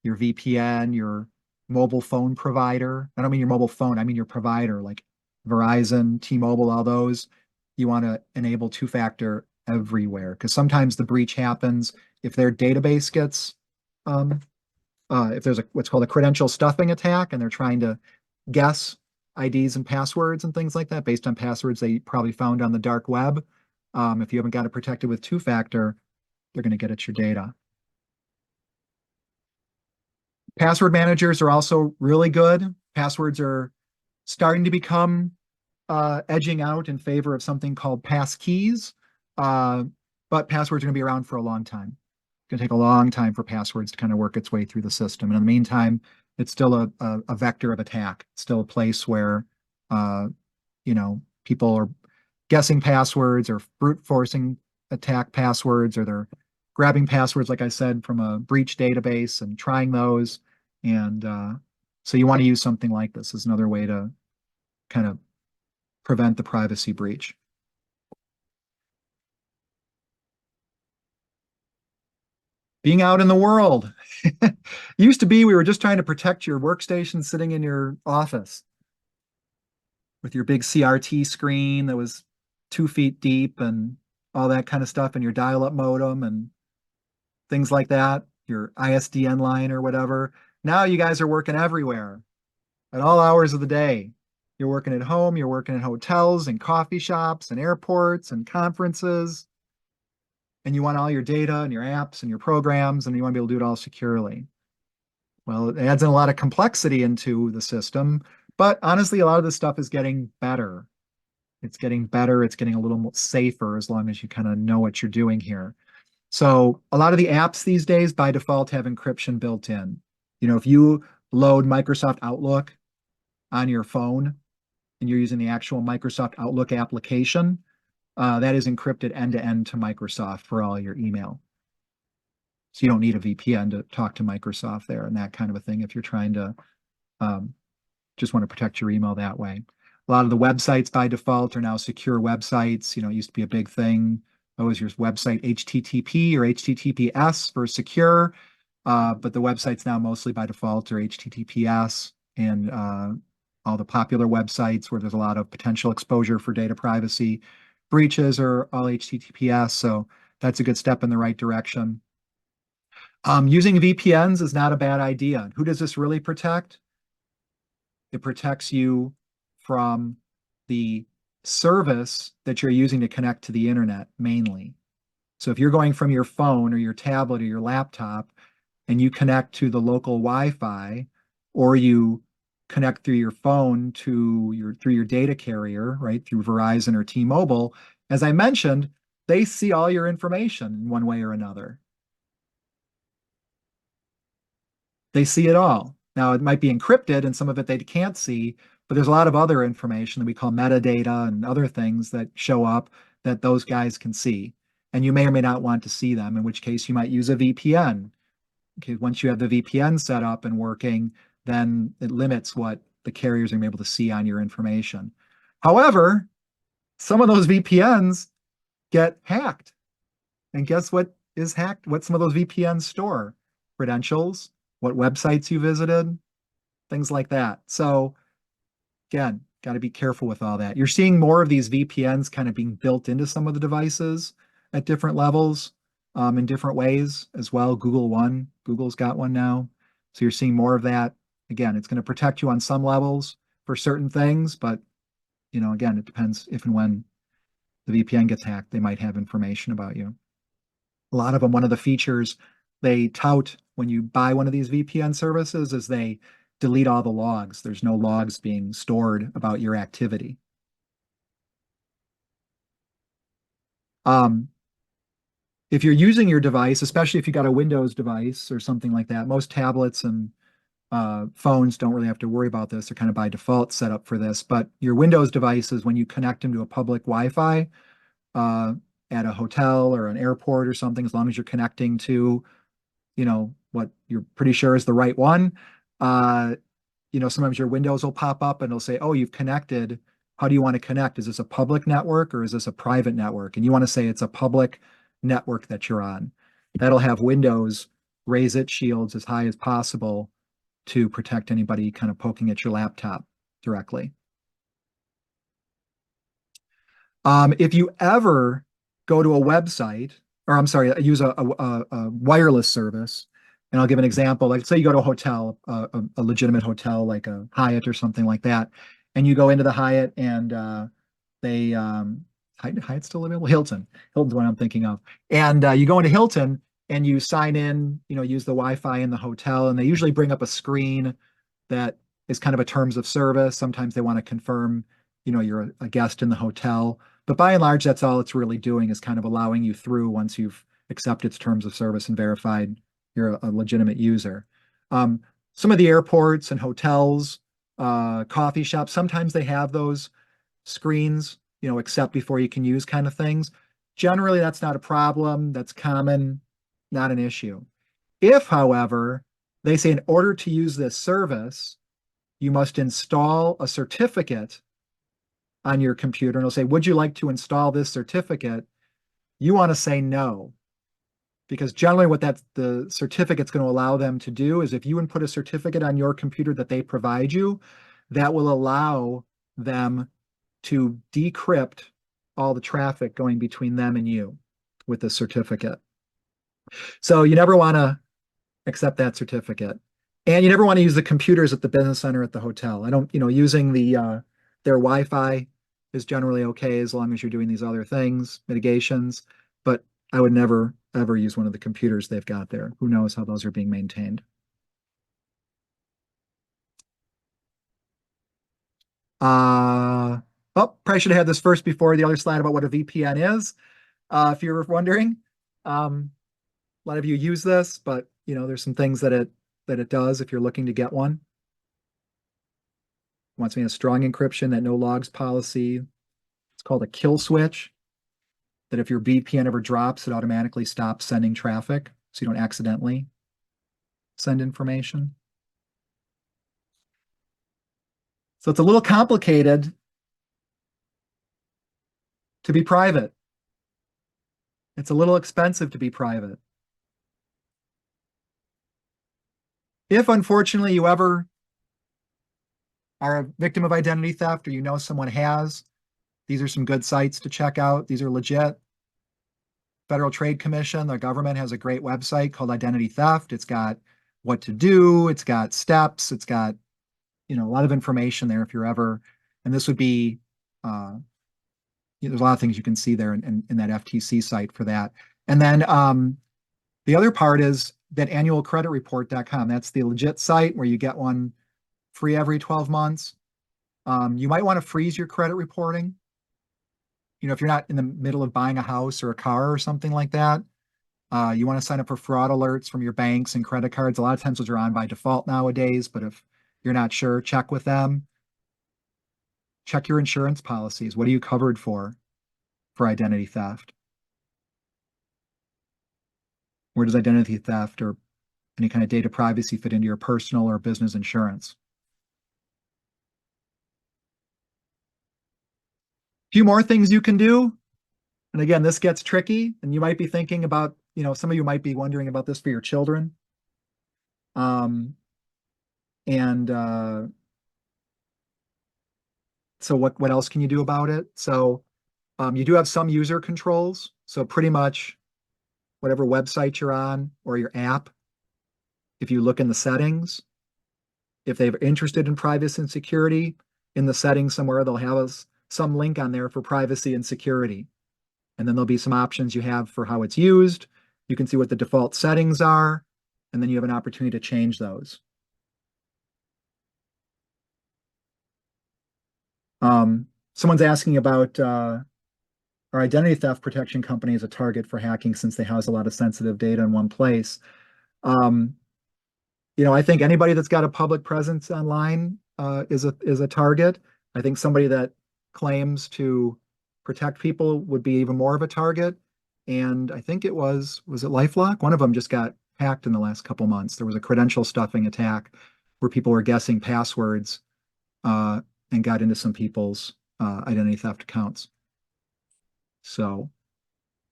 your VPN, your mobile phone provider. I don't mean your mobile phone, I mean your provider, like Verizon, T-Mobile, all those. You want to enable two-factor everywhere because sometimes the breach happens if their database gets if there's what's called a credential stuffing attack and they're trying to guess IDs and passwords and things like that based on passwords they probably found on the dark web. If you haven't got it protected with two-factor, they're going to get at your data. Password managers are also really good. Passwords are starting to become edging out in favor of something called passkeys, but passwords are going to be around for a long time. It's going to take a long time for passwords to kind of work its way through the system. And in the meantime, it's still a vector of attack. It's still a place where, people are guessing passwords or brute forcing attack passwords, or they're grabbing passwords, like I said, from a breach database and trying those. And so you want to use something like this as another way to kind of prevent the privacy breach. Being out in the world. Used to be we were just trying to protect your workstation sitting in your office with your big CRT screen that was 2 feet deep and all that kind of stuff, and your dial-up modem and things like that, your ISDN line or whatever. Now you guys are working everywhere at all hours of the day. You're working at home, you're working in hotels and coffee shops and airports and conferences, and you want all your data and your apps and your programs, and you want to be able to do it all securely. Well, it adds in a lot of complexity into the system, but honestly, a lot of this stuff is getting better. It's getting better. It's getting a little more safer as long as you kind of know what you're doing here. So a lot of the apps these days by default have encryption built in. If you load Microsoft Outlook on your phone and you're using the actual Microsoft Outlook application, that is encrypted end-to-end to Microsoft for all your email. So you don't need a VPN to talk to Microsoft there and that kind of a thing if you're trying to just want to protect your email that way. A lot of the websites by default are now secure websites. It used to be a big thing. Always your website HTTP or HTTPS for secure, but the websites now mostly by default are HTTPS, and all the popular websites where there's a lot of potential exposure for data privacy breaches are all HTTPS. So that's a good step in the right direction. Using VPNs is not a bad idea. Who does this really protect? It protects you from the service that you're using to connect to the internet mainly. So if you're going from your phone or your tablet or your laptop and you connect to the local Wi-Fi, or you connect through your phone through your data carrier, right, through Verizon or T-Mobile, as I mentioned, they see all your information in one way or another. They see it all. Now, it might be encrypted and some of it they can't see, but there's a lot of other information that we call metadata and other things that show up that those guys can see. And you may or may not want to see them, in which case you might use a VPN Okay, once you have the VPN set up and working, then it limits what the carriers are able to see on your information. However, some of those VPNs get hacked. And guess what is hacked? What some of those VPNs store? Credentials, what websites you visited, things like that. So again, got to be careful with all that. You're seeing more of these VPNs kind of being built into some of the devices at different levels, in different ways as well. Google's got one now. So you're seeing more of that. Again, it's going to protect you on some levels for certain things, but again, it depends if and when the VPN gets hacked, they might have information about you. A lot of them, one of the features they tout when you buy one of these VPN services is they delete all the logs. There's no logs being stored about your activity. Um, if you're using your device, especially if you got a Windows device or something like that, most tablets and phones don't really have to worry about this. They're kind of by default set up for this. But your Windows devices, when you connect them to a public Wi-Fi uh, at a hotel or an airport or something, as long as you're connecting to, what you're pretty sure is the right one, uh, sometimes your windows will pop up and it'll say, oh, you've connected. How do you want to connect? Is this a public network or is this a private network? And you want to say it's a public network that you're on. That'll have Windows raise its shields as high as possible to protect anybody kind of poking at your laptop directly. If you ever go to a website, or I'm sorry, use a wireless service, and I'll give an example. Like, say you go to a hotel, a legitimate hotel like a Hyatt or something like that, and you go into the Hyatt and they Hyatt's still available. Hilton's what I'm thinking of. And you go into Hilton and you sign in, use the Wi-Fi in the hotel, and they usually bring up a screen that is kind of a terms of service. Sometimes they want to confirm, you're a guest in the hotel. But by and large, that's all it's really doing is kind of allowing you through once you've accepted its terms of service and verified you're a legitimate user. Um, some of the airports and hotels, coffee shops, sometimes they have those screens, accept before you can use kind of things. Generally, that's not a problem. That's common, not an issue. If, however, they say in order to use this service, you must install a certificate on your computer, and it'll say, would you like to install this certificate? You want to say no, because generally what the certificate's going to allow them to do is if you input a certificate on your computer that they provide you, that will allow them to decrypt all the traffic going between them and you with the certificate. So you never want to accept that certificate. And you never want to use the computers at the business center at the hotel. I don't, using their Wi-Fi is generally okay as long as you're doing these other things, mitigations, but I would never ever use one of the computers they've got there. Who knows how those are being maintained. Probably should have had this first before the other slide about what a VPN is. If you're wondering, a lot of you use this, but there's some things that it does if you're looking to get one. It wants me a strong encryption, that no logs policy. It's called a kill switch. That if your VPN ever drops, it automatically stops sending traffic, so you don't accidentally send information. So it's a little complicated to be private. It's a little expensive to be private. If unfortunately you ever are a victim of identity theft or someone has, these are some good sites to check out. These are legit. Federal Trade Commission, the government has a great website called Identity Theft. It's got what to do, it's got steps, it's got a lot of information there if you're ever, and this would be there's a lot of things you can see there in that FTC site for that. And then the other part is that annualcreditreport.com. That's the legit site where you get one free every 12 months. You might want to freeze your credit reporting. If you're not in the middle of buying a house or a car or something like that, you want to sign up for fraud alerts from your banks and credit cards. A lot of times those are on by default nowadays, but if you're not sure, check with them. Check your insurance policies. What are you covered for identity theft? Where does identity theft or any kind of data privacy fit into your personal or business insurance. A few more things you can do. And again, this gets tricky, and you might be thinking about, some of you might be wondering about this for your children. And so what else can you do about it? So you do have some user controls. So pretty much whatever website you're on or your app, if you look in the settings, if they're interested in privacy and security, in the settings somewhere, they'll have some link on there for privacy and security. And then there'll be some options you have for how it's used. You can see what the default settings are, and then you have an opportunity to change those. Someone's asking about our identity theft protection company is a target for hacking since they house a lot of sensitive data in one place. I think anybody that's got a public presence online is a target. I think somebody that claims to protect people would be even more of a target. And I think was it LifeLock? One of them just got hacked in the last couple months. There was a credential stuffing attack where people were guessing passwords and got into some people's identity theft accounts. So,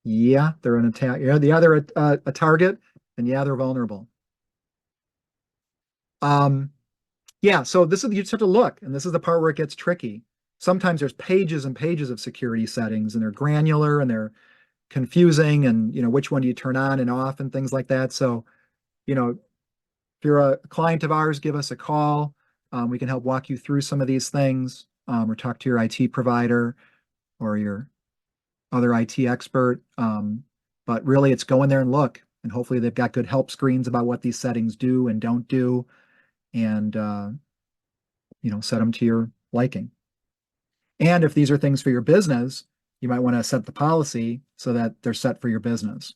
yeah, they're an attack. Yeah, they're a target, and yeah, they're vulnerable. Yeah, so you just have to look, and this is the part where it gets tricky. Sometimes there's pages and pages of security settings, and they're granular and they're confusing, and which one do you turn on and off and things like that. So, if you're a client of ours, give us a call. We can help walk you through some of these things, or talk to your IT provider or your other IT expert. But really, it's go in there and look, and hopefully they've got good help screens about what these settings do and don't do, and set them to your liking. And if these are things for your business, you might want to set the policy so that they're set for your business.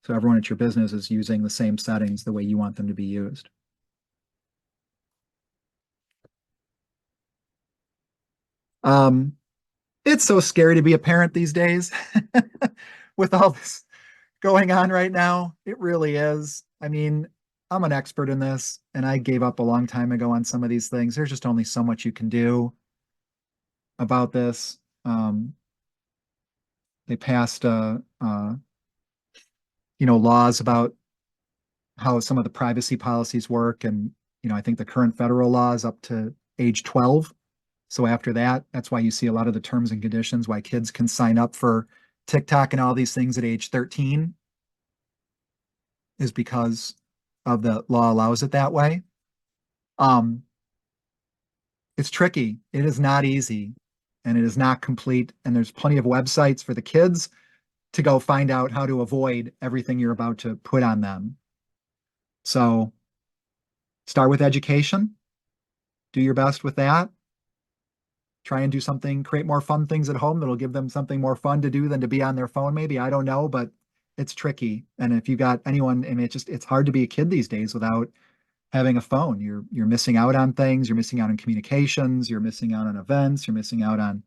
So everyone at your business is using the same settings the way you want them to be used. It's so scary to be a parent these days with all this going on right now. It really is. I mean, I'm an expert in this, and I gave up a long time ago on some of these things. There's just only so much you can do about this. They passed, laws about how some of the privacy policies work, and I think the current federal law is up to age 12. So after that, that's why you see a lot of the terms and conditions, why kids can sign up for TikTok and all these things at age 13, is because of the law allows it that way. It's tricky. It is not easy, and it is not complete. And there's plenty of websites for the kids to go find out how to avoid everything you're about to put on them. So start with education. Do your best with that. Try and do something, create more fun things at home that'll give them something more fun to do than to be on their phone, maybe. I don't know, but it's tricky. And if you got anyone, I mean, it's hard to be a kid these days without having a phone. You're missing out on things, you're missing out on communications, you're missing out on events, you're missing out on,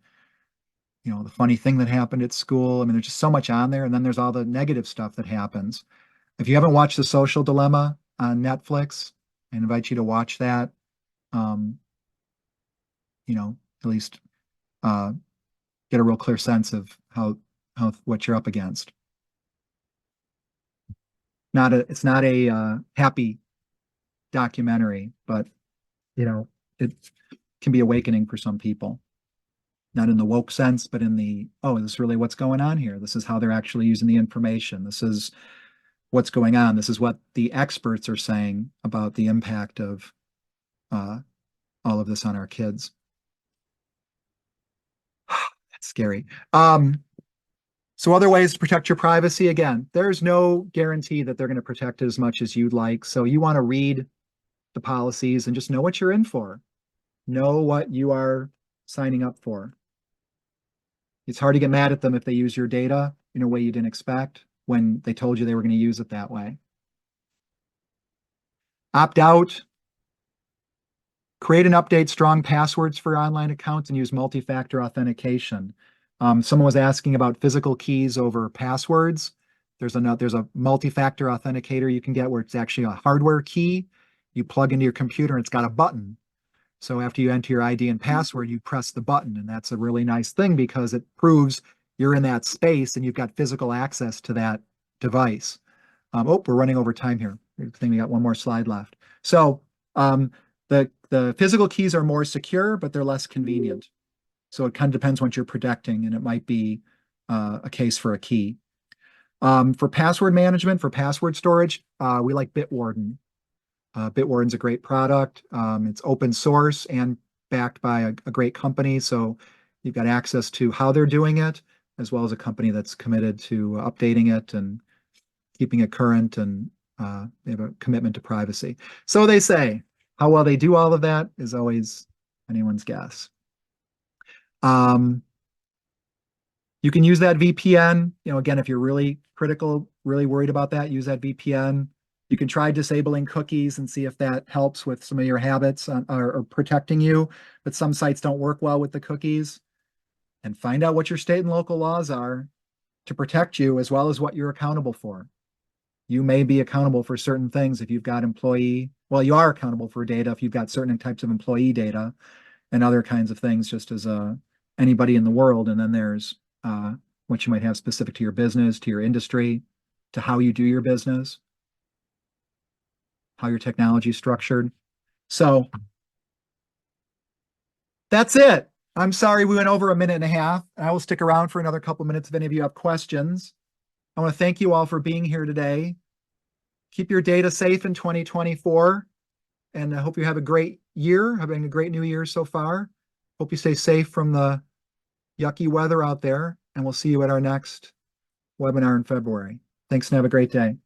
the funny thing that happened at school. I mean, there's just so much on there. And then there's all the negative stuff that happens. If you haven't watched The Social Dilemma on Netflix, I invite you to watch that. At least get a real clear sense of how what you're up against. It's not a happy documentary, but it can be awakening for some people. Not in the woke sense, but in the, oh, is this really what's going on here? This is how they're actually using the information. This is what's going on. This is what the experts are saying about the impact of all of this on our kids. That's scary. So other ways to protect your privacy, again, there's no guarantee that they're going to protect it as much as you'd like. So you want to read the policies and just know what you're in for. Know what you are signing up for. It's hard to get mad at them if they use your data in a way you didn't expect when they told you they were going to use it that way. Opt out. Create and update strong passwords for online accounts and use multi-factor authentication. Someone was asking about physical keys over passwords. There's a multi-factor authenticator you can get where it's actually a hardware key. You plug into your computer and it's got a button. So after you enter your ID and password, you press the button. And that's a really nice thing because it proves you're in that space and you've got physical access to that device. Oh, we're running over time here. I think we got one more slide left. So the physical keys are more secure, but they're less convenient. So it kind of depends what you're protecting, and it might be a case for a key. For password management, for password storage, we like Bitwarden. Bitwarden's a great product. It's open source and backed by a great company. So you've got access to how they're doing it, as well as a company that's committed to updating it and keeping it current, and they have a commitment to privacy. So they say. How well they do all of that is always anyone's guess. You can use that VPN. Again, if you're really critical, really worried about that, use that VPN. You can try disabling cookies and see if that helps with some of your habits or protecting you, but some sites don't work well with the cookies. And find out what your state and local laws are to protect you, as well as what you're accountable for. You may be accountable for certain things if you've got you are accountable for data if you've got certain types of employee data and other kinds of things, just as anybody in the world. And then there's what you might have specific to your business, to your industry, to how you do your business, how your technology is structured. So that's it. I'm sorry we went over a minute and a half. I will stick around for another couple minutes if any of you have questions. I want to thank you all for being here today. Keep your data safe in 2024, and I hope you have a great year, having a great new year so far. Hope you stay safe from the yucky weather out there, and we'll see you at our next webinar in February. Thanks and have a great day.